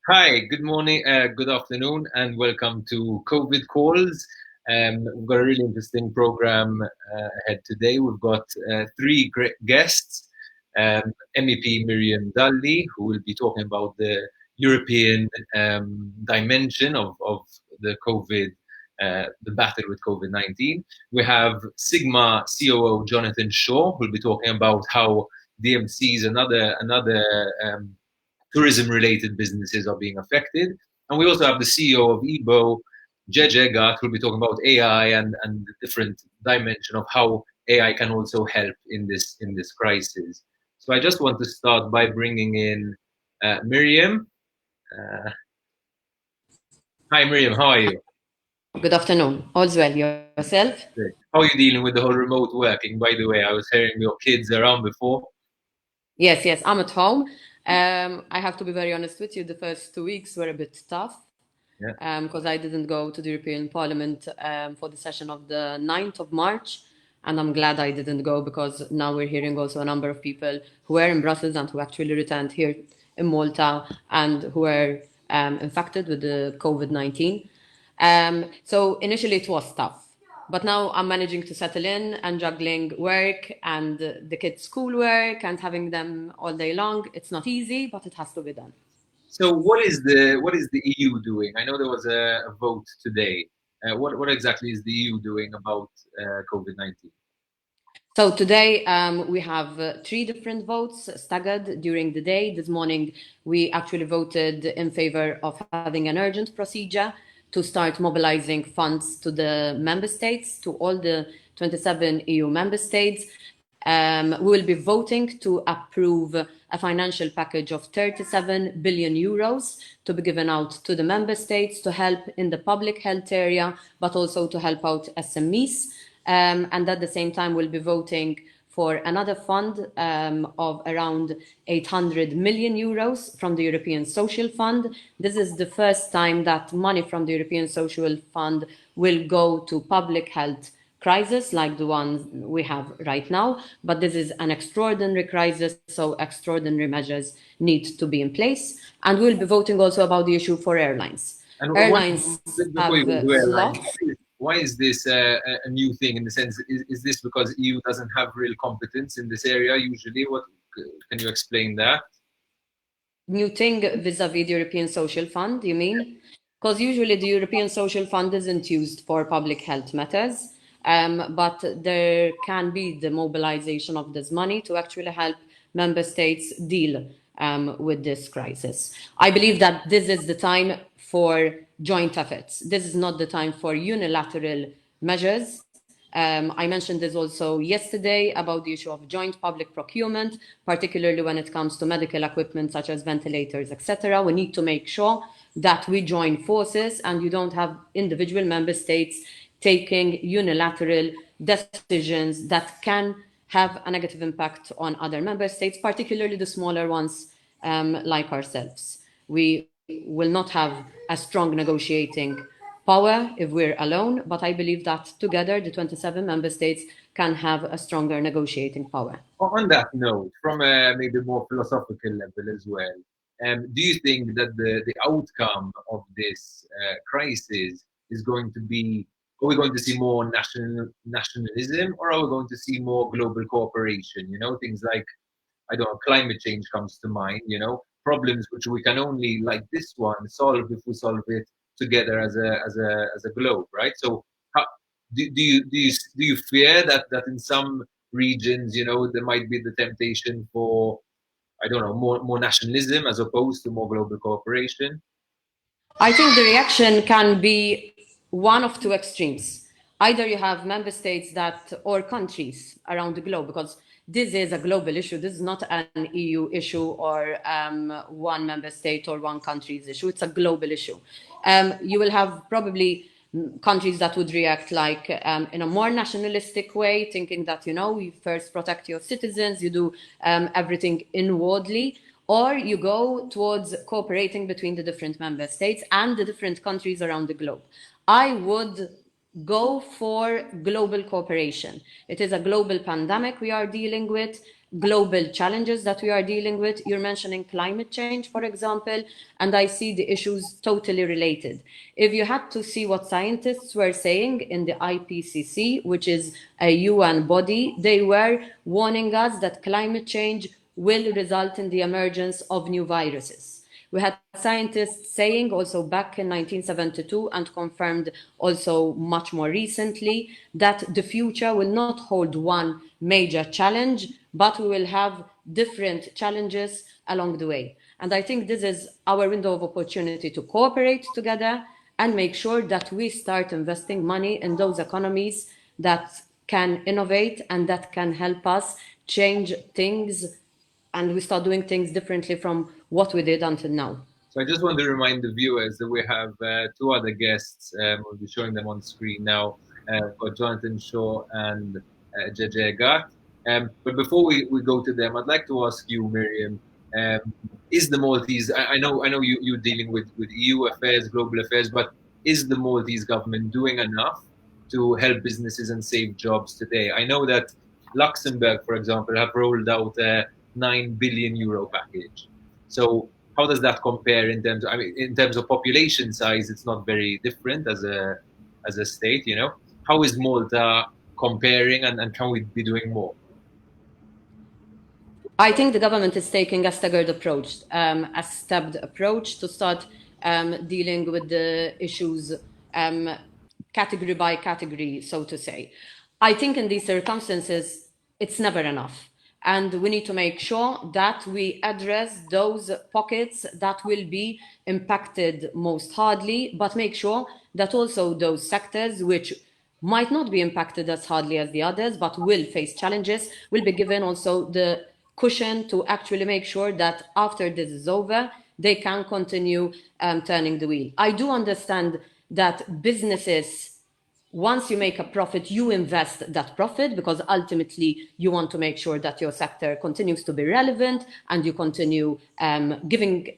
Hi, good morning, good afternoon, and welcome to COVID Calls. We've got a really interesting program ahead today. We've got three great guests. MEP Miriam Dalli, who will be talking about the European dimension of the COVID, the battle with COVID-19. We have Sigma COO Jonathan Shaw, who will be talking about how DMCs and other tourism-related businesses are being affected. And we also have the CEO of EBO, Gege Gatt, who will be talking about AI and the different dimension of how AI can also help in this crisis. So I just want to start by bringing in Miriam. Uh, Hi, Miriam. How are you? Good afternoon. All's well. Yourself? Great. How are you dealing with the whole remote working? By the way, I was hearing your kids around before. Yes. I'm at home. I have to be very honest with you. The first 2 weeks were a bit tough Yeah. because I didn't go to the European Parliament for the session of the 9th of March. And I'm glad I didn't go because now we're hearing also a number of people who were in Brussels and who actually returned here in Malta and who were infected with the COVID-19. So initially it was tough. But now I'm managing to settle in and juggling work and the kids' schoolwork and having them all day long. It's not easy, but it has to be done. So what is the EU doing? I know there was a vote today. What exactly is the EU doing about COVID-19? So today we have three different votes staggered during the day. This morning we actually voted in favor of having an urgent procedure to start mobilizing funds to the member states, to all the 27 EU member states. We will be voting to approve a financial package of 37 billion euros to be given out to the member states to help in the public health area, but also to help out SMEs. And at the same time, we'll be voting for another fund of around 800 million euros from the European Social Fund. This is the first time that money from the European Social Fund will go to public health crisis like the one we have right now, but this is an extraordinary crisis, so extraordinary measures need to be in place. And we'll be voting also about the issue for airlines. And Airlines before you have go to airlines, slots. why is this a new thing in the sense? Is this because EU doesn't have real competence in this area usually? What can you explain that? New thing vis-a-vis the European Social Fund, you mean? Because usually the European Social Fund isn't used for public health matters, but there can be the mobilization of this money to actually help member states deal with this crisis. I believe that this is the time for joint efforts. This is not the time for unilateral measures. I mentioned this also yesterday about the issue of joint public procurement, particularly when it comes to medical equipment such as ventilators, etc. We need to make sure that we join forces and you don't have individual member states taking unilateral decisions that can have a negative impact on other member states, particularly the smaller ones like ourselves. We will not have a strong negotiating power if we're alone, but I believe that together the 27 member states can have a stronger negotiating power. On that note, from a maybe more philosophical level as well, do you think that the outcome of this crisis is going to be? Are we going to see more nationalism, or are we going to see more global cooperation? Things like I don't know, climate change comes to mind. Problems which we can only like this one solve if we solve it together as a globe, right? So, how, do you fear that in some regions, there might be the temptation for I don't know more nationalism as opposed to more global cooperation? I think the reaction can be one of two extremes. Either you have member states that or countries around the globe, because this is a global issue. This is not an EU issue or one member state or one country's issue. It's a global issue. You will have probably countries that would react like in a more nationalistic way, thinking that, you first protect your citizens, you do everything inwardly, or you go towards cooperating between the different member states and the different countries around the globe. I would go for global cooperation. It is a global pandemic we are dealing with, global challenges that we are dealing with. You're mentioning climate change, for example, and I see the issues totally related. If you had to see what scientists were saying in the IPCC, which is a UN body, they were warning us that climate change will result in the emergence of new viruses. We had scientists saying also back in 1972 and confirmed also much more recently that the future will not hold one major challenge, but we will have different challenges along the way. And I think this is our window of opportunity to cooperate together and make sure that we start investing money in those economies that can innovate and that can help us change things, and we start doing things differently from what we did until now. So I just want to remind the viewers that we have two other guests. We'll be showing them on screen now. Got Jonathan Shaw and Gege Gatt. But before we go to them, I'd like to ask you, Miriam, is the Maltese, I know you're dealing with EU affairs, global affairs, but is the Maltese government doing enough to help businesses and save jobs today? I know that Luxembourg, for example, have rolled out a €9 billion package. So how does that compare in terms of, I mean, in terms of population size? It's not very different as a state, you know. How is Malta comparing, and can we be doing more? I think the government is taking a staggered approach, a stepped approach to start dealing with the issues category by category, so to say. I think in these circumstances, it's never enough. And we need to make sure that we address those pockets that will be impacted most hardly, but make sure that also those sectors which might not be impacted as hardly as the others, but will face challenges, will be given also the cushion to actually make sure that after this is over, they can continue turning the wheel. I do understand that businesses, once you make a profit, you invest that profit because ultimately you want to make sure that your sector continues to be relevant and you continue giving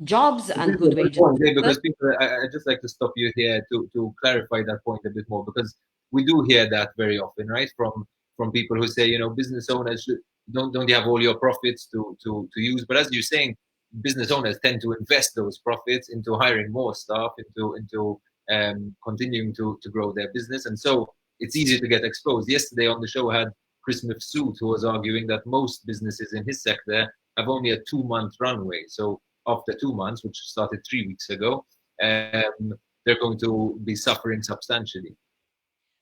jobs and good wages. Because people, I just like to stop you here to clarify that point a bit more, because we do hear that very often, right? From people who say, you know, business owners should, don't you have all your profits to use? But as you're saying, business owners tend to invest those profits into hiring more staff, into continuing to grow their business, and so it's easy to get exposed. Yesterday on the show I had Chris Mifsud, who was arguing that most businesses in his sector have only a 2-month runway. So after 2 months, which started 3 weeks ago, they're going to be suffering substantially.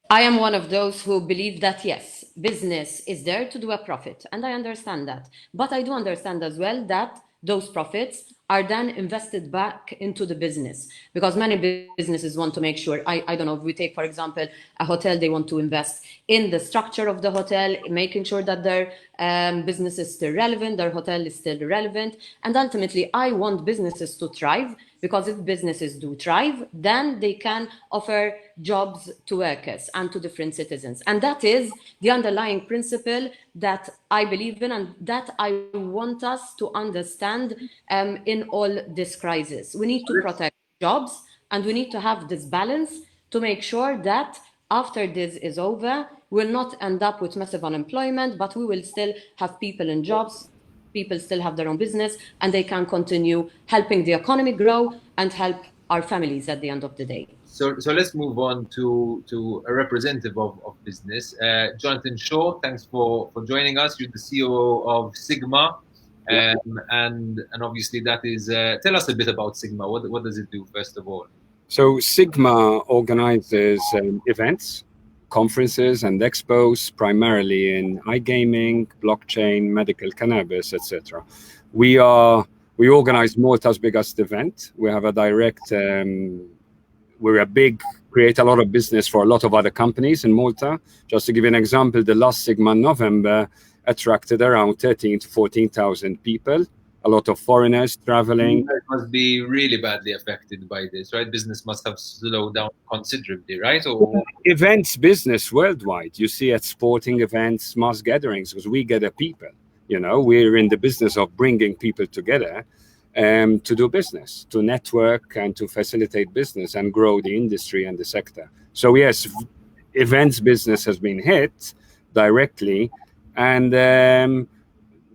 I am one of those who believe that, yes, business is there to do a profit, and I understand that. But I do understand as well that those profits are then invested back into the business, because many businesses want to make sure, I don't know, if we take, for example, a hotel, they want to invest in the structure of the hotel, making sure that their business is still relevant, their hotel is still relevant. And ultimately, I want businesses to thrive, because if businesses do thrive, then they can offer jobs to workers and to different citizens. And that is the underlying principle that I believe in and that I want us to understand in all this crisis. We need to protect jobs, and we need to have this balance to make sure that after this is over, we'll not end up with massive unemployment, but we will still have people in jobs, people still have their own business, and they can continue helping the economy grow and help our families at the end of the day. So let's move on to a representative of business, Jonathan Shaw. Thanks for joining us. You're the COO of Sigma, and obviously that is. Tell us a bit about Sigma. What does it do, first of all? So Sigma organizes events, conferences and expos, primarily in iGaming, blockchain, medical cannabis, etc. We organize Malta's biggest event. We have a direct, create a lot of business for a lot of other companies in Malta. Just to give you an example, the last Sigma in November attracted around 13,000 to 14,000 people. A lot of foreigners traveling. It must be really badly affected by this, right? Business must have slowed down considerably, right? Or events business worldwide. You see at sporting events, mass gatherings, because we gather people. You know, we're in the business of bringing people together. to do business, to network and to facilitate business and grow the industry and the sector. So yes, events business has been hit directly, and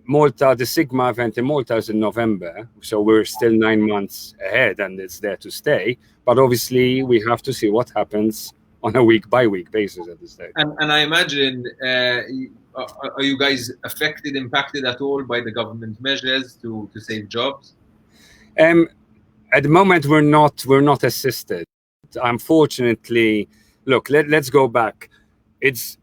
Malta, the Sigma event in Malta is in November, so we're still 9 months ahead and it's there to stay. But obviously we have to see what happens on a week-by-week basis at this stage. And I imagine, are you guys affected, impacted at all by the government measures to save jobs? At the moment, we're not assisted. Unfortunately, look, let's go back. It's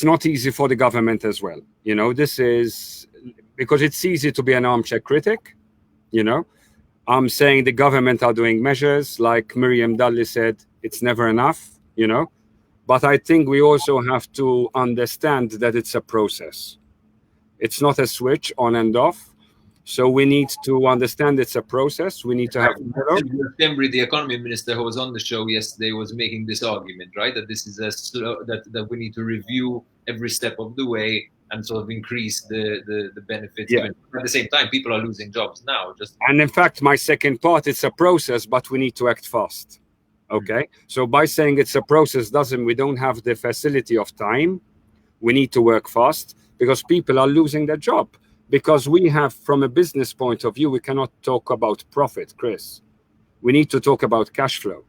not easy for the government as well. You know, this is because it's easy to be an armchair critic. You know, I'm saying the government are doing measures, like Miriam Dalli said, it's never enough. You know, but I think we also have to understand that it's a process. It's not a switch on and off. So we need to understand it's a process. We need to have. Tembri, the economy minister who was on the show yesterday, was making this argument, right? That this is a slow, that we need to review every step of the way and sort of increase the benefits. Yeah. At the same time, people are losing jobs now. And in fact, my second part, it's a process, but we need to act fast. Okay. So by saying it's a process we don't have the facility of time. We need to work fast because people are losing their job. Because we have, from a business point of view, we cannot talk about profit, Chris. We need to talk about cash flow.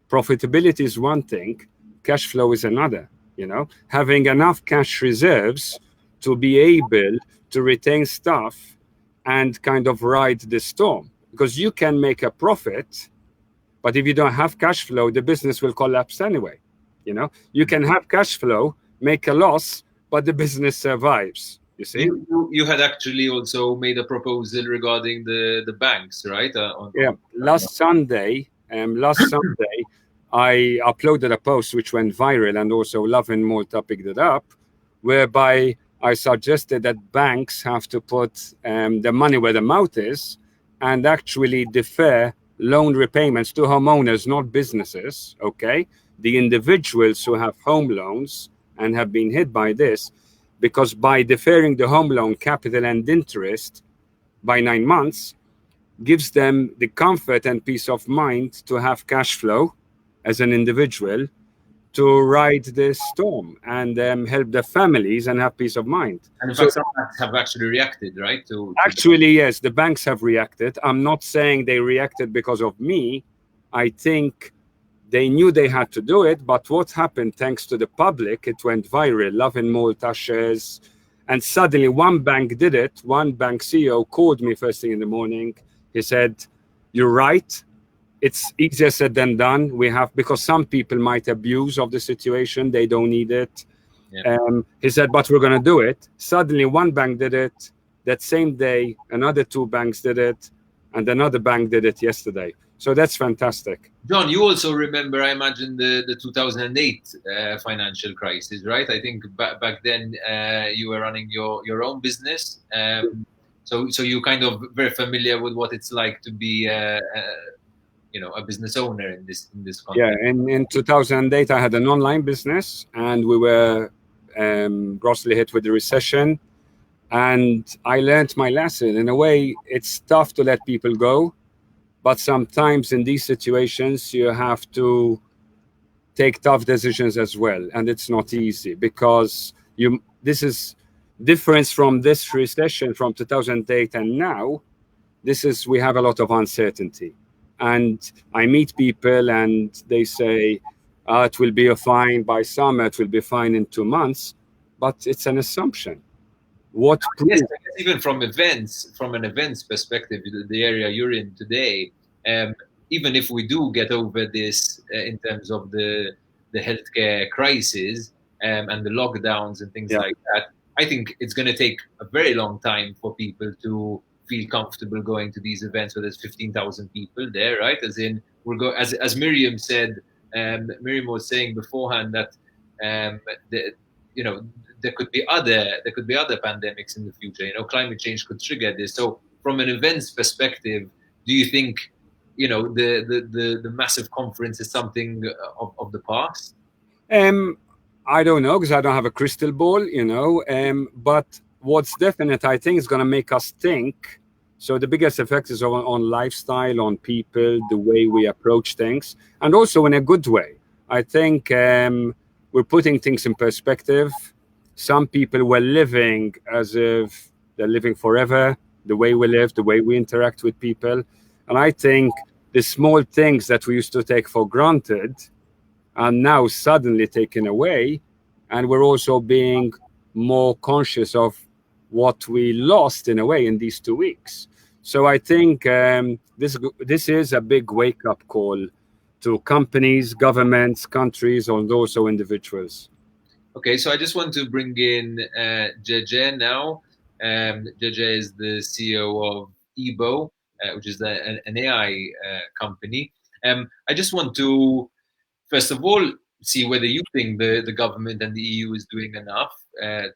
Profitability is one thing, cash flow is another. You know, having enough cash reserves to be able to retain staff and kind of ride the storm. Because you can make a profit, but if you don't have cash flow, the business will collapse anyway. You know, you can have cash flow, make a loss, but the business survives. You see, you had actually also made a proposal regarding the banks, right? Last Sunday, I uploaded a post which went viral, and also Lovin Malta picked it up, whereby I suggested that banks have to put the money where the mouth is and actually defer loan repayments to homeowners, not businesses. Okay, the individuals who have home loans and have been hit by this. Because by deferring the home loan capital and interest by 9 months, gives them the comfort and peace of mind to have cash flow as an individual to ride this storm and help their families and have peace of mind. And in fact, some banks have actually reacted, right? Actually, yes, the banks have reacted. I'm not saying they reacted because of me. I think they knew they had to do it, but what happened, thanks to the public, it went viral, Lovin Malta shares, and suddenly one bank did it. One bank CEO called me first thing in the morning. He said, "You're right. It's easier said than done. Because some people might abuse of the situation. They don't need it." Yeah. He said, "But we're going to do it." Suddenly one bank did it. That same day, another 2 banks did it, and another bank did it yesterday. So that's fantastic. John, you also remember, I imagine, the 2008 financial crisis, right? I think back then you were running your own business. So you're kind of very familiar with what it's like to be a business owner in this context. Yeah, in 2008, I had an online business, and we were grossly hit with the recession. And I learned my lesson. In a way, it's tough to let people go. But sometimes in these situations, you have to take tough decisions as well. And it's not easy because this is difference from this recession from 2008 and now. We have a lot of uncertainty. And I meet people and they say, it will be fine by summer, it will be fine in 2 months. But it's an assumption. Yes, even from an events perspective, the area you're in today, even if we do get over this in terms of the healthcare crisis and the lockdowns and things like that, I think it's going to take a very long time for people to feel comfortable going to these events where there's 15,000 people there, right? As in, as Miriam said, Miriam was saying beforehand that there could be other pandemics in the future. Climate change could trigger this. So from an events perspective, do you think the massive conference is something of the past? I don't know, because I don't have a crystal ball, but what's definite, I think, is going to make us think So the biggest effect is on lifestyle, on people, the way we approach things, and also in a good way. I think we're putting things in perspective. Some people were living as if they're living forever, the way we live, the way we interact with people. And I think the small things that we used to take for granted are now suddenly taken away. And we're also being more conscious of what we lost in a way in these 2 weeks. So I think this is a big wake-up call to companies, governments, countries, and also individuals. Okay, so I just want to bring in Gege now. Gege is the CEO of EBO, which is an AI company. I just want to, first of all, see whether you think the government and the EU is doing enough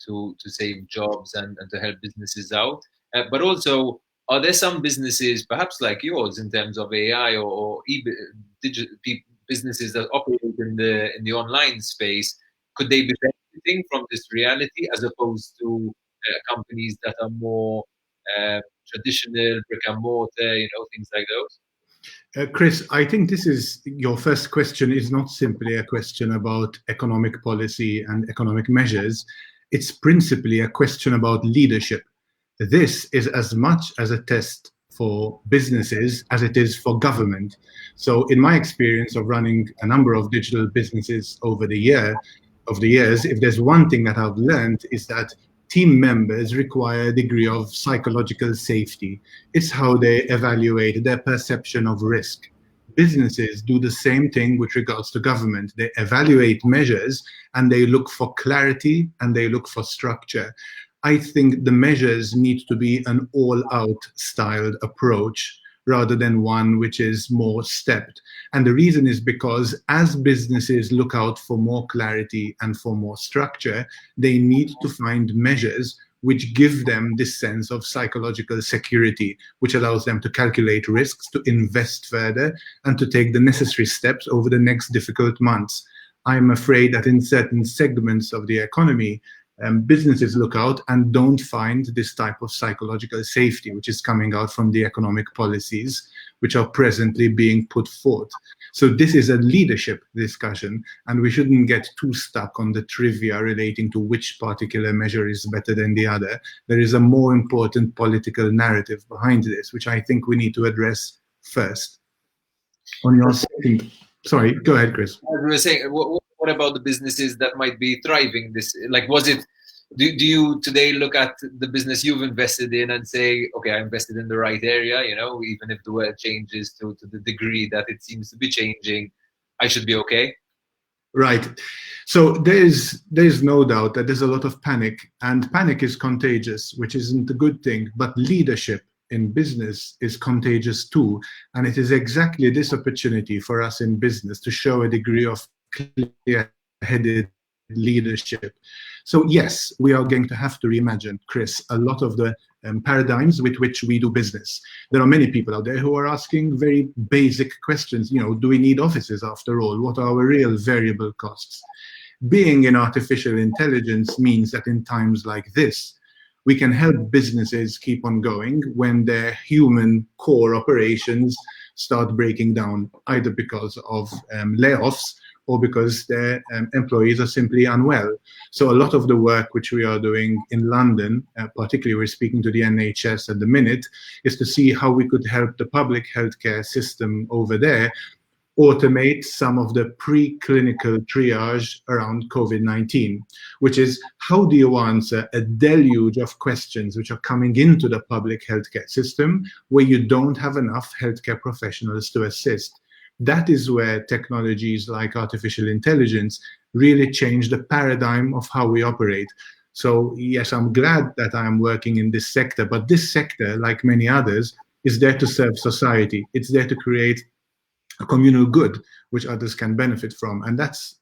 to save jobs and to help businesses out. But also, are there some businesses, perhaps like yours, in terms of AI or digital businesses that operate in the online space? Could they be benefiting from this reality as opposed to companies that are more traditional, brick and mortar, things like those? Chris, I think this is your first question is not simply a question about economic policy and economic measures. It's principally a question about leadership. This is as much as a test for businesses as it is for government. So in my experience of running a number of digital businesses over the years, if there's one thing that I've learned is that team members require a degree of psychological safety. It's how they evaluate their perception of risk. Businesses do the same thing with regards to government. They evaluate measures and they look for clarity and they look for structure. I think the measures need to be an all-out styled approach rather than one which is more stepped. And the reason is because as businesses look out for more clarity and for more structure, they need to find measures which give them this sense of psychological security, which allows them to calculate risks, to invest further, and to take the necessary steps over the next difficult months. I'm afraid that in certain segments of the economy, businesses look out and don't find this type of psychological safety, which is coming out from the economic policies which are presently being put forth. So this is a leadership discussion, and we shouldn't get too stuck on the trivia relating to which particular measure is better than the other. There is a more important political narrative behind this, which I think we need to address first. On your second, sorry, go ahead, Chris. As we were saying, what about the businesses that might be thriving? This, like, was it? Do you today look at the business you've invested in and say, okay, I invested in the right area, even if the world changes to the degree that it seems to be changing, I should be okay? Right. So there's no doubt that there's a lot of panic, and panic is contagious, which isn't a good thing, but leadership in business is contagious too. And it is exactly this opportunity for us in business to show a degree of clear-headed leadership. So yes, we are going to have to reimagine, Chris, a lot of the paradigms with which we do business. There are many people out there who are asking very basic questions. Do we need offices after all? What are our real variable costs? Being in artificial intelligence means that in times like this, we can help businesses keep on going when their human core operations start breaking down, either because of layoffs or because their employees are simply unwell. So a lot of the work which we are doing in London, particularly we're speaking to the NHS at the minute, is to see how we could help the public healthcare system over there automate some of the preclinical triage around COVID-19, which is how do you answer a deluge of questions which are coming into the public healthcare system where you don't have enough healthcare professionals to assist. That is where technologies like artificial intelligence really change the paradigm of how we operate. So yes, I'm glad that I'm working in this sector, but this sector, like many others, is there to serve society. It's there to create a communal good which others can benefit from, and that's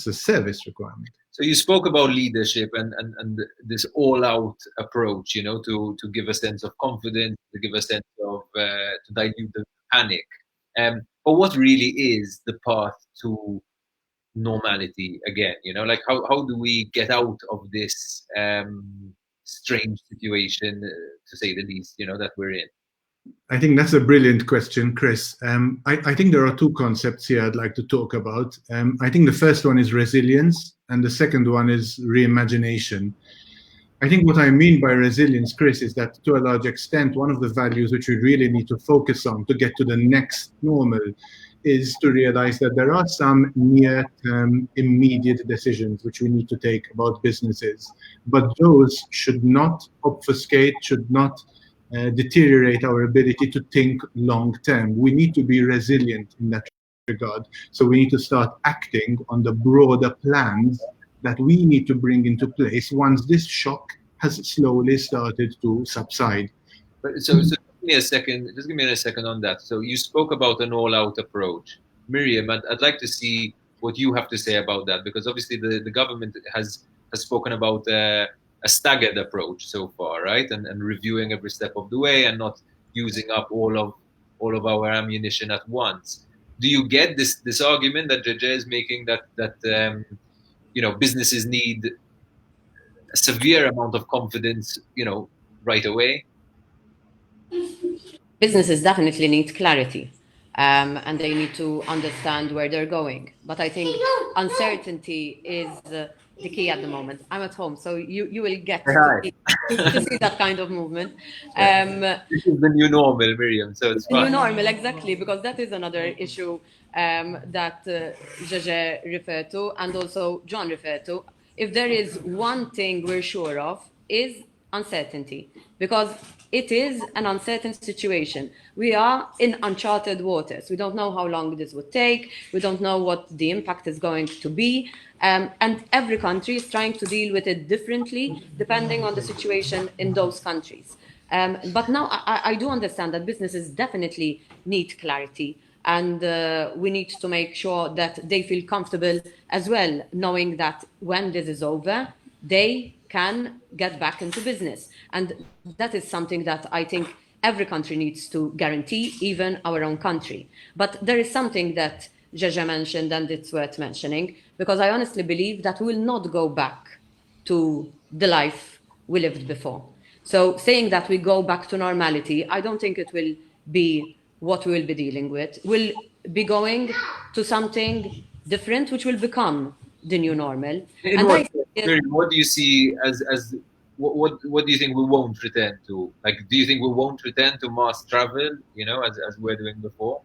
a service requirement. So you spoke about leadership and this all-out approach, to give a sense of confidence, to give a sense of to dilute the panic. But what really is the path to normality again? Like how do we get out of this strange situation, to say the least, that we're in? I think that's a brilliant question, Chris. I think there are two concepts here I'd like to talk about. I think the first one is resilience, and the second one is reimagination. I think what I mean by resilience, Chris, is that to a large extent, one of the values which we really need to focus on to get to the next normal is to realize that there are some near-term, immediate decisions which we need to take about businesses, but those should not obfuscate, should not deteriorate our ability to think long-term. We need to be resilient in that regard. So we need to start acting on the broader plans that we need to bring into place once this shock has slowly started to subside. So give me a second. Just give me a second on that. So you spoke about an all-out approach, Miriam. I'd like to see what you have to say about that, because obviously the government has spoken about a staggered approach so far, right? And reviewing every step of the way and not using up all of our ammunition at once. Do you get this argument that Gege is making that businesses need a severe amount of confidence, right away? Businesses definitely need clarity, and they need to understand where they're going. But I think uncertainty is the key at the moment. I'm at home, so you will get to see that kind of movement. This is the new normal, Miriam, so it's fine. New normal, exactly, because that is another issue that Gege referred to, and also John referred to. If there is one thing we're sure of, is uncertainty, because it is an uncertain situation. We are in uncharted waters. We don't know how long this would take. We don't know what the impact is going to be. And every country is trying to deal with it differently, depending on the situation in those countries. But now I do understand that businesses definitely need clarity, and we need to make sure that they feel comfortable as well, knowing that when this is over, they can get back into business. And that is something that I think every country needs to guarantee, even our own country. But there is something that Gege mentioned, and it's worth mentioning, because I honestly believe that we will not go back to the life we lived before. So saying that we go back to normality, I don't think it will be what we will be dealing with. We'll be going to something different, which will become the new normal. What do you see as what do you think we won't return to? Like, do you think we won't return to mass travel, as we're doing before?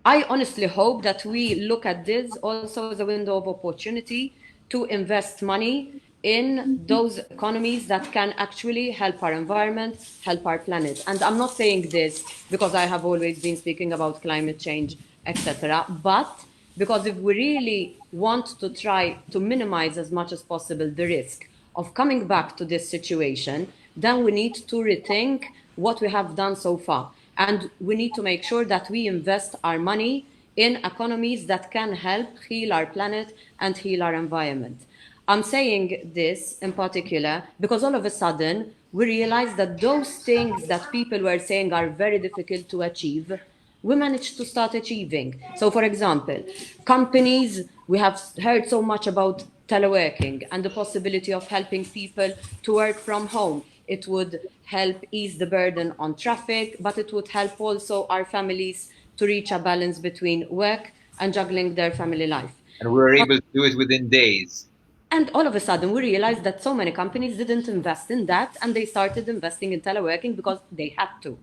I honestly hope that we look at this also as a window of opportunity to invest money in those economies that can actually help our environment, help our planet. And I'm not saying this because I have always been speaking about climate change, etc., but because if we really want to try to minimize as much as possible the risk of coming back to this situation, then we need to rethink what we have done so far. And we need to make sure that we invest our money in economies that can help heal our planet and heal our environment. I'm saying this in particular because all of a sudden we realize that those things that people were saying are very difficult to achieve, we managed to start achieving. So for example, companies, we have heard so much about teleworking and the possibility of helping people to work from home. It would help ease the burden on traffic, but it would help also our families to reach a balance between work and juggling their family life. And we were able to do it within days. And all of a sudden, we realized that so many companies didn't invest in that, and they started investing in teleworking because they had to.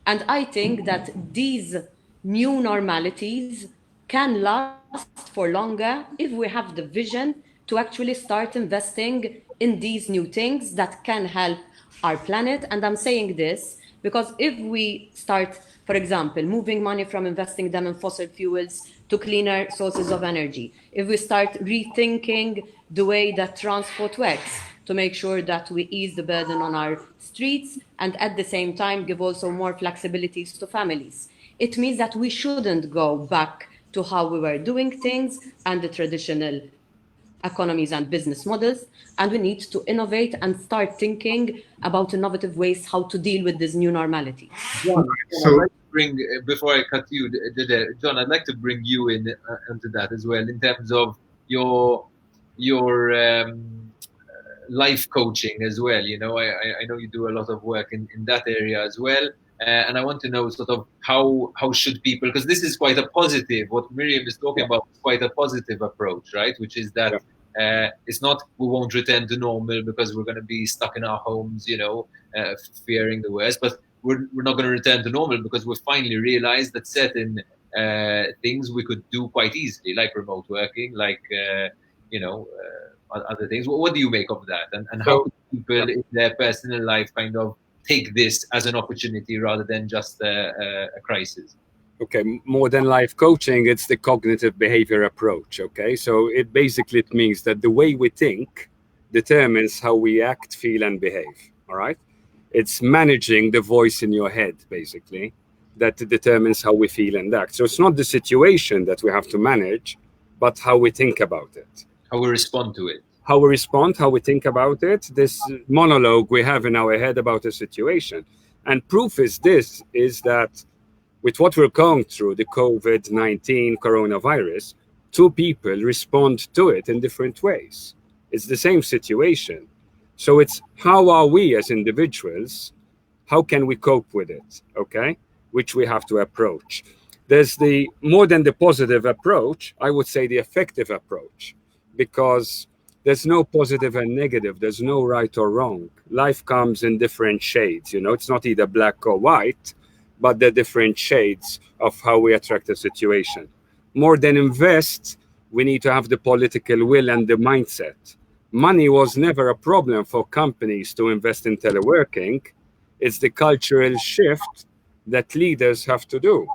And I think that these new normalities can last for longer if we have the vision to actually start investing in these new things that can help our planet. And I'm saying this because if we start, for example, moving money from investing them in fossil fuels to cleaner sources of energy, if we start rethinking the way that transport works to make sure that we ease the burden on our streets and at the same time give also more flexibilities to families, it means that we shouldn't go back to how we were doing things and the traditional economies and business models, and we need to innovate and start thinking about innovative ways how to deal with this new normality. John, I'd like to bring, before I cut you, John, I'd like to bring you into that as well in terms of your life coaching as well. You know, I know you do a lot of work in that area as well. And I want to know sort of how should people, because this is quite a positive, what Miriam is talking about is quite a positive approach, right? Which is that it's not we won't return to normal because we're going to be stuck in our homes, you know, fearing the worst, but we're not going to return to normal because we finally realized that certain things we could do quite easily, like remote working, like, you know, other things. What do you make of that? And how could people in their personal life kind of take this as an opportunity rather than just a crisis? Okay, more than life coaching, it's the cognitive behavior approach. Okay, so it basically means that the way we think determines how we act, feel, and behave. All right, it's managing the voice in your head, basically, that determines how we feel and act. So it's not the situation that we have to manage, but how we think about it. How we respond to it. How we respond, how we think about it, this monologue we have in our head about a situation. And proof is that with what we're going through, the COVID-19 coronavirus, two people respond to it in different ways. It's the same situation. So it's how are we as individuals, how can we cope with it, okay? Which we have to approach. There's the, more than the positive approach, I would say the effective approach, because there's no positive and negative. There's no right or wrong. Life comes in different shades. You know, it's not either black or white, but the different shades of how we attract a situation. More than invest, we need to have the political will and the mindset. Money was never a problem for companies to invest in teleworking. It's the cultural shift that leaders have to do.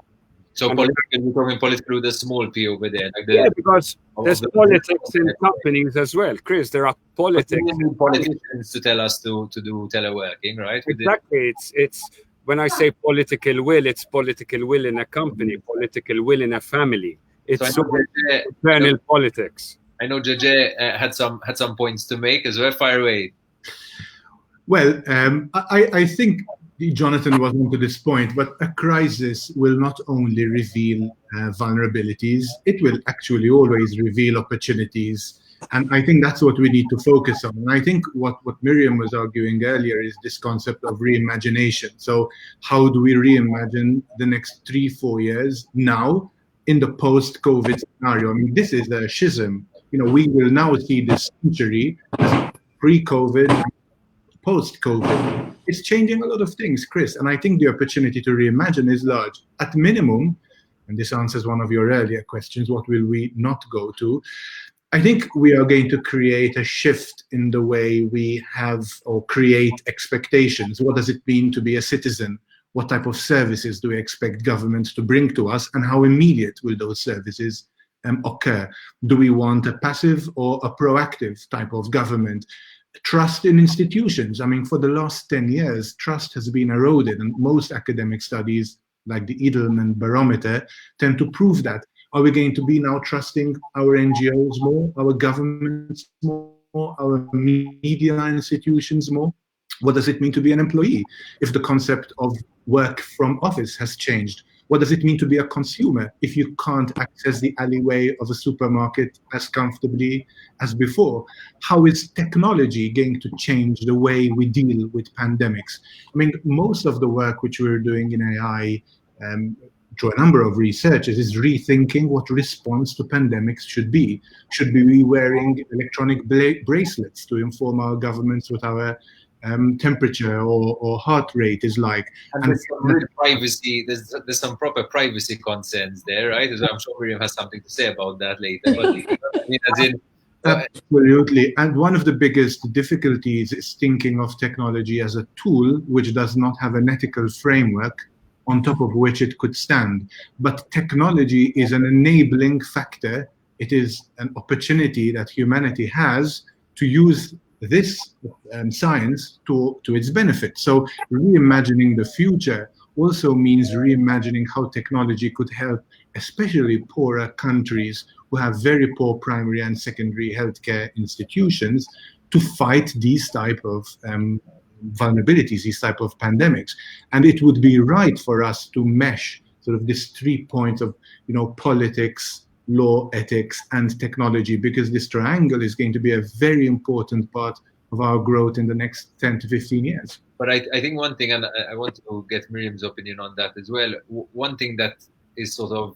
So political, we're talking political with a small p over there. Like because there's politics in companies as well. Chris, there are politics. Politicians to tell us to do teleworking, right? Exactly. It's when I say political will, it's political will in a company, political will in a family. It's so internal politics. I know Gege had some points to make as well. Fire away. Well, I think Jonathan was on to this point, but a crisis will not only reveal vulnerabilities, it will actually always reveal opportunities. And I think that's what we need to focus on. And I think what Miriam was arguing earlier is this concept of reimagination. So how do we reimagine the next 3-4 years now in the post-COVID scenario? I mean, this is a schism. You know, we will now see this century as pre-COVID, post-COVID. It's changing a lot of things, Chris, and I think the opportunity to reimagine is large. At minimum, and this answers one of your earlier questions, what will we not go to? I think we are going to create a shift in the way we have or create expectations. What does it mean to be a citizen? What type of services do we expect governments to bring to us, and how immediate will those services occur? Do we want a passive or a proactive type of government? Trust in institutions. I mean, for the last 10 years, trust has been eroded, and most academic studies, like the Edelman Barometer, tend to prove that. Are we going to be now trusting our NGOs more, our governments more, our media institutions more? What does it mean to be an employee if the concept of work from office has changed? What does it mean to be a consumer if you can't access the alleyway of a supermarket as comfortably as before? How is technology going to change the way we deal with pandemics? I mean, most of the work which we're doing in AI through a number of researchers is rethinking what response to pandemics should be. Should we be wearing electronic bracelets to inform our governments what our temperature or heart rate is like? And there's some privacy, there's some proper privacy concerns there, right? So I'm sure Miriam has something to say about that later. But I mean, as in, absolutely. And one of the biggest difficulties is thinking of technology as a tool which does not have an ethical framework on top of which it could stand. But technology is an enabling factor. It is an opportunity that humanity has to use this science to its benefit. So reimagining the future also means reimagining how technology could help, especially poorer countries who have very poor primary and secondary healthcare institutions, to fight these type of vulnerabilities, these type of pandemics. And it would be right for us to mesh sort of these 3 points of, you know, politics, law, ethics, and technology, because this triangle is going to be a very important part of our growth in the next 10 to 15 years. But I think one thing, and I want to get Miriam's opinion on that as well. One thing that is sort of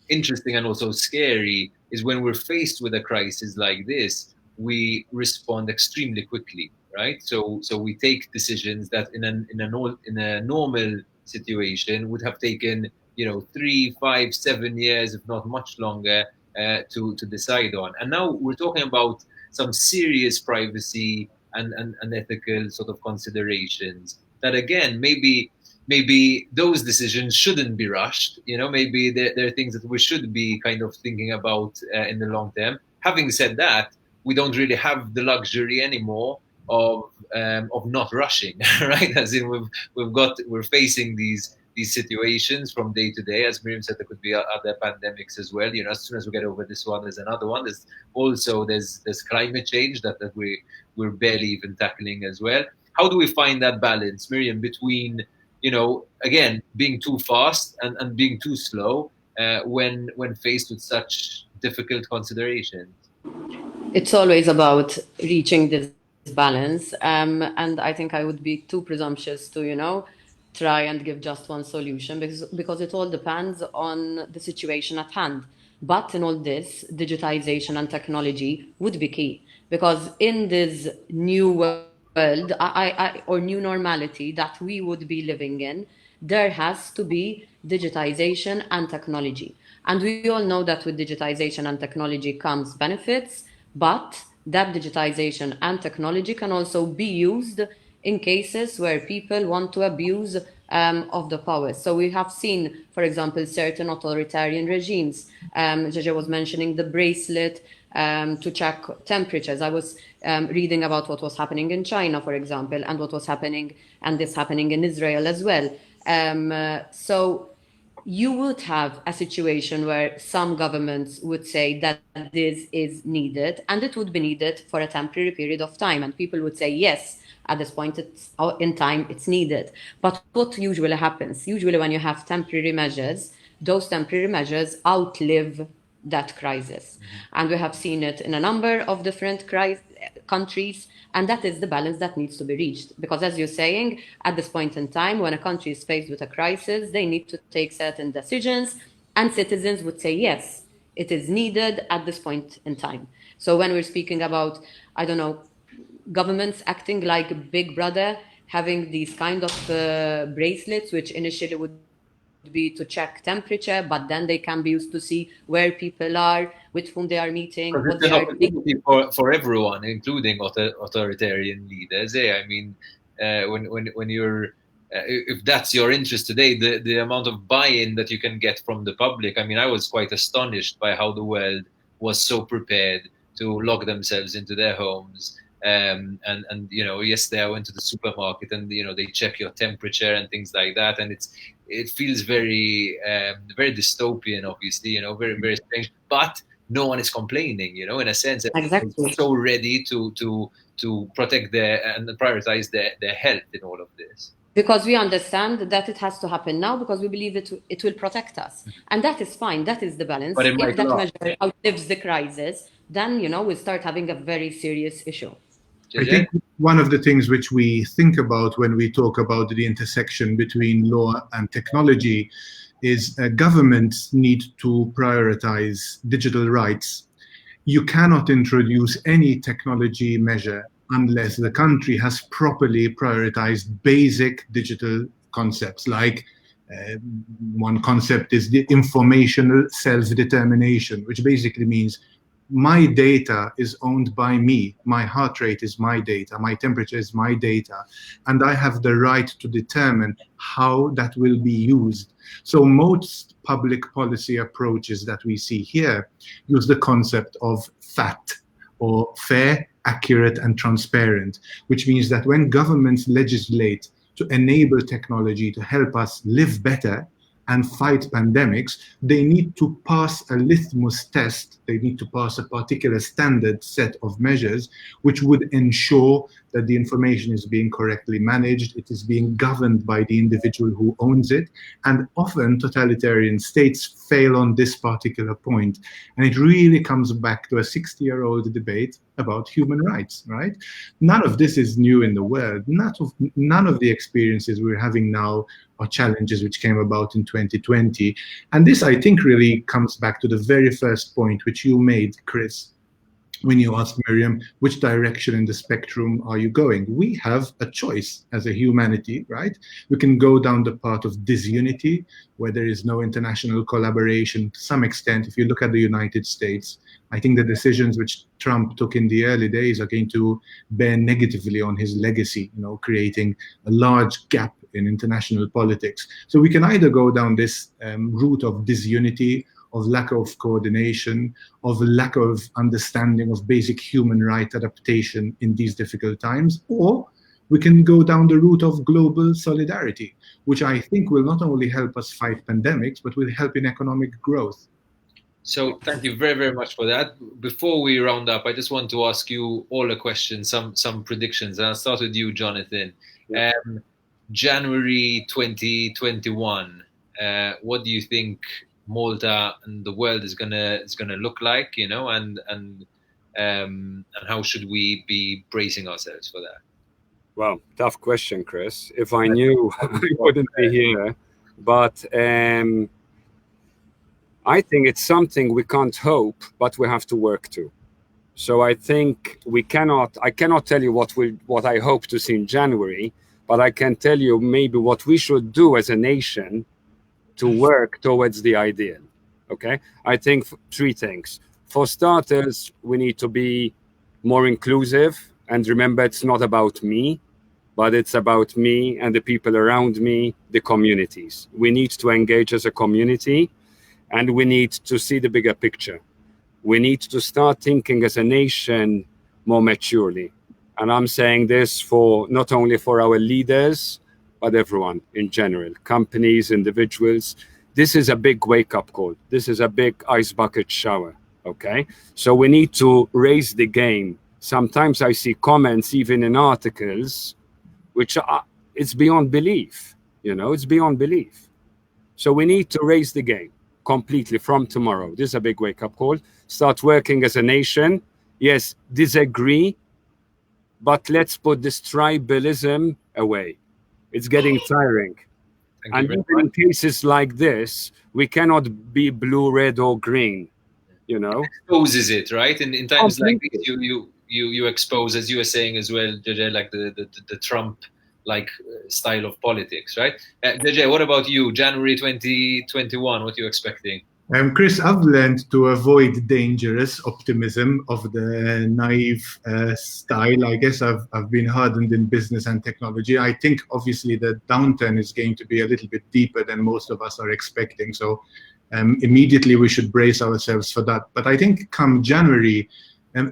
interesting and also scary is when we're faced with a crisis like this, we respond extremely quickly, right? So we take decisions that in a normal situation would have taken 3, 5, 7 years, if not much longer, to decide on. And now we're talking about some serious privacy and ethical sort of considerations that, again, maybe those decisions shouldn't be rushed. Maybe there are things that we should be kind of thinking about in the long term. Having said that, we don't really have the luxury anymore of not rushing, right? As in we're facing these situations from day to day. As Miriam said, there could be other pandemics as well. As soon as we get over this one, there's another one. There's climate change that we're barely even tackling as well. How do we find that balance, Miriam, between again, being too fast and being too slow when faced with such difficult considerations? It's always about reaching this balance, and I think I would be too presumptuous to try and give just one solution, because it all depends on the situation at hand. But in all this, digitization and technology would be key, because in this new world or new normality that we would be living in, there has to be digitization and technology. And we all know that with digitization and technology comes benefits, but that digitization and technology can also be used in cases where people want to abuse of the power. So we have seen, for example, certain authoritarian regimes. Gege was mentioning the bracelet to check temperatures. I was reading about what was happening in China, for example, and what was happening, and this happening in Israel as well. So you would have a situation where some governments would say that this is needed, and it would be needed for a temporary period of time, and people would say yes, at this point in time it's needed. But what usually happens? Usually when you have temporary measures, those temporary measures outlive that crisis. And we have seen it in a number of different countries, and that is the balance that needs to be reached. Because as you're saying, at this point in time, when a country is faced with a crisis, they need to take certain decisions, and citizens would say, yes, it is needed at this point in time. So when we're speaking about, I don't know, governments acting like Big Brother, having these kind of bracelets, which initially would be to check temperature, but then they can be used to see where people are, with whom they are meeting, what they are doing. For everyone, including authoritarian leaders. I mean, when you're if that's your interest today, the amount of buy-in that you can get from the public. I mean, I was quite astonished by how the world was so prepared to lock themselves into their homes. And yesterday I went to the supermarket, and they check your temperature and things like that, and it feels very very dystopian, obviously, very, very strange, but no one is complaining, in a sense. Exactly. So ready to protect and prioritize their health in all of this. Because we understand that it has to happen now, because we believe it will protect us. And that is fine. That is the balance. But if that measure outlives the crisis, then, we'll start having a very serious issue. I think one of the things which we think about when we talk about the intersection between law and technology is governments need to prioritize digital rights. You cannot introduce any technology measure unless the country has properly prioritized basic digital concepts. Like one concept is the informational self-determination, which basically means my data is owned by me. My heart rate is my data. My temperature is my data. And I have the right to determine how that will be used. So most public policy approaches that we see here use the concept of FAT, or fair, accurate, and transparent, which means that when governments legislate to enable technology to help us live better and fight pandemics, they need to pass a litmus test. They need to pass a particular standard set of measures which would ensure that the information is being correctly managed, it is being governed by the individual who owns it, and often totalitarian states fail on this particular point. And it really comes back to a 60-year-old debate about human rights, right? None of this is new in the world. None of the experiences we're having now are challenges which came about in 2020. And this, I think, really comes back to the very first point which you made, Chris, when you asked Miriam, which direction in the spectrum are you going? We have a choice as a humanity, right? We can go down the path of disunity, where there is no international collaboration to some extent. If you look at the United States, I think the decisions which Trump took in the early days are going to bear negatively on his legacy, creating a large gap in international politics. So we can either go down this route of disunity, of lack of coordination, of lack of understanding of basic human right adaptation in these difficult times, or we can go down the route of global solidarity, which I think will not only help us fight pandemics, but will help in economic growth. So thank you very, very much for that. Before we round up, I just want to ask you all a question, some predictions. And I'll start with you, Jonathan. January 2021, what do you think Malta and the world is gonna look like, and how should we be bracing ourselves for that? Well, tough question, Chris. If I knew, I wouldn't be here. But I think it's something we can't hope, but we have to work to. So I think I cannot tell you what I hope to see in January, but I can tell you maybe what we should do as a nation to work towards the ideal. Okay, I think three things. For starters, we need to be more inclusive, and remember, it's not about me, but it's about me and the people around me, the communities. We need to engage as a community, and we need to see the bigger picture. We need to start thinking as a nation more maturely. And I'm saying this for not only for our leaders, but everyone in general, companies, individuals. This is a big wake-up call. This is a big ice bucket shower, okay? So we need to raise the game. Sometimes I see comments, even in articles, which it's beyond belief, it's beyond belief. So we need to raise the game completely from tomorrow. This is a big wake-up call. Start working as a nation. Yes, disagree, but let's put this tribalism away. It's getting tiring. And even in cases like this, we cannot be blue, red, or green, It exposes it, right? In times like this, you expose, as you were saying as well, Gege, like the Trump style of politics, right? Gege, what about you? January 2021, what are you expecting? Chris, I've learned to avoid dangerous optimism of the naive style. I guess I've been hardened in business and technology. I think obviously the downturn is going to be a little bit deeper than most of us are expecting. So immediately we should brace ourselves for that. But I think come January,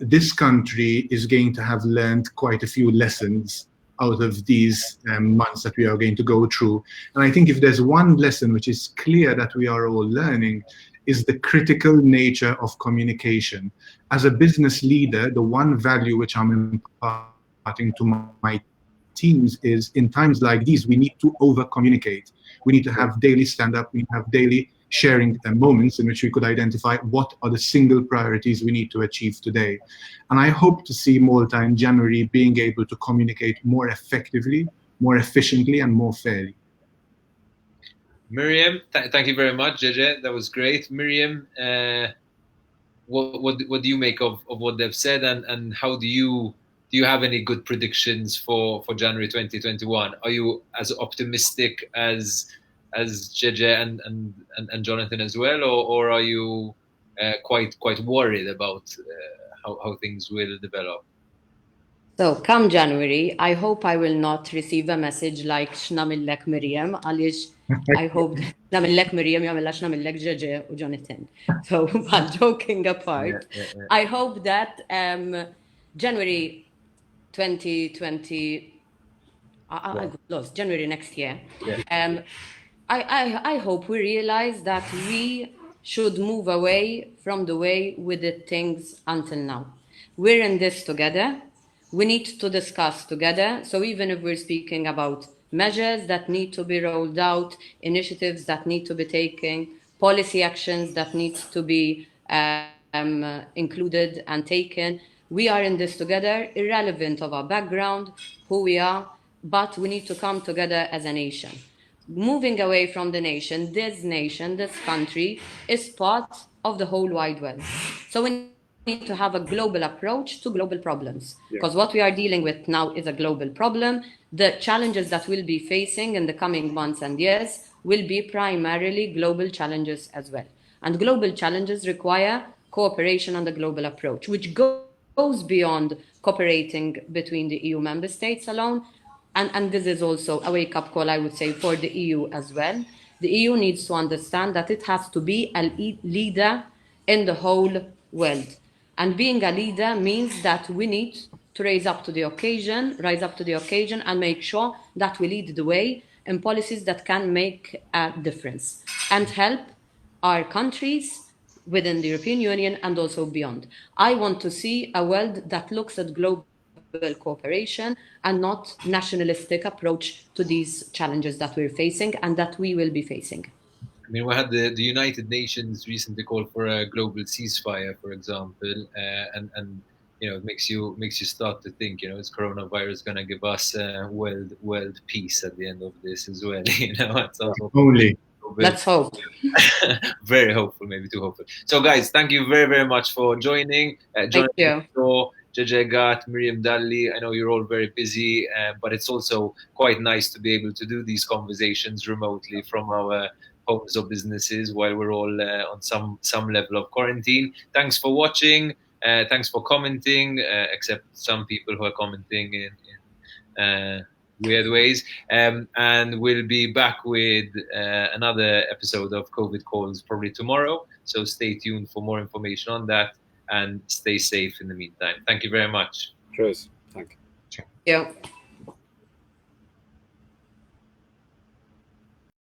this country is going to have learned quite a few lessons out of these months that we are going to go through. And I think if there's one lesson which is clear that we are all learning, is the critical nature of communication. As a business leader, the one value which I'm imparting to my teams is in times like these, we need to over-communicate. We need to have daily stand-up, we need to have daily sharing moments in which we could identify what are the single priorities we need to achieve today. And I hope to see Malta in January being able to communicate more effectively, more efficiently, and more fairly. Miriam, thank you very much, Gege. That was great. Miriam, what do you make of what they've said, and how do you have any good predictions for January 2021? Are you as optimistic as Gege and Jonathan as well, or are you quite worried about how things will develop? So come January, I hope I will not receive a message like x'namillek Miriam, għaliex I hope namillek Miriam jagħmilha x'namillek Gege u Jonathan. So but joking apart, I hope that January 2020, I got lost, January next year. I hope we realize that we should move away from the way we did things until now. We're in this together. we need to discuss together. So even if we're speaking about measures that need to be rolled out, initiatives that need to be taken, policy actions that need to be included and taken, we are in this together, irrelevant of our background, who we are, but we need to come together as a nation. Moving away from the nation, this country, is part of the whole wide world. So we need to have a global approach to global problems. Because what we are dealing with now is a global problem. The challenges that we'll be facing in the coming months and years will be primarily global challenges as well. And global challenges require cooperation on the global approach, which goes beyond cooperating between the EU member states alone. And this is also a wake-up call, I would say, for the EU as well. The EU needs to understand that it has to be a leader in the whole world. And being a leader means that we need to rise up to the occasion and make sure that we lead the way in policies that can make a difference and help our countries within the European Union and also beyond. I want to see a world that looks at global cooperation and not nationalistic approach to these challenges that we're facing and that we will be facing. I mean, we had the United Nations recently called for a global ceasefire, for example, and it makes you start to think, is coronavirus going to give us world peace at the end of this as well? It's also Only. Let's hope. Very hopeful, maybe too hopeful. So, guys, thank you very, very much for joining. Jonathan Shaw, Gege Gatt, Miriam Dalli. I know you're all very busy, but it's also quite nice to be able to do these conversations remotely from our homes or businesses while we're all on some level of quarantine. Thanks for watching. Thanks for commenting, except some people who are commenting in weird ways. And we'll be back with another episode of COVID Calls probably tomorrow. So stay tuned for more information on that and stay safe in the meantime. Thank you very much. Cheers. Thank you. Yeah.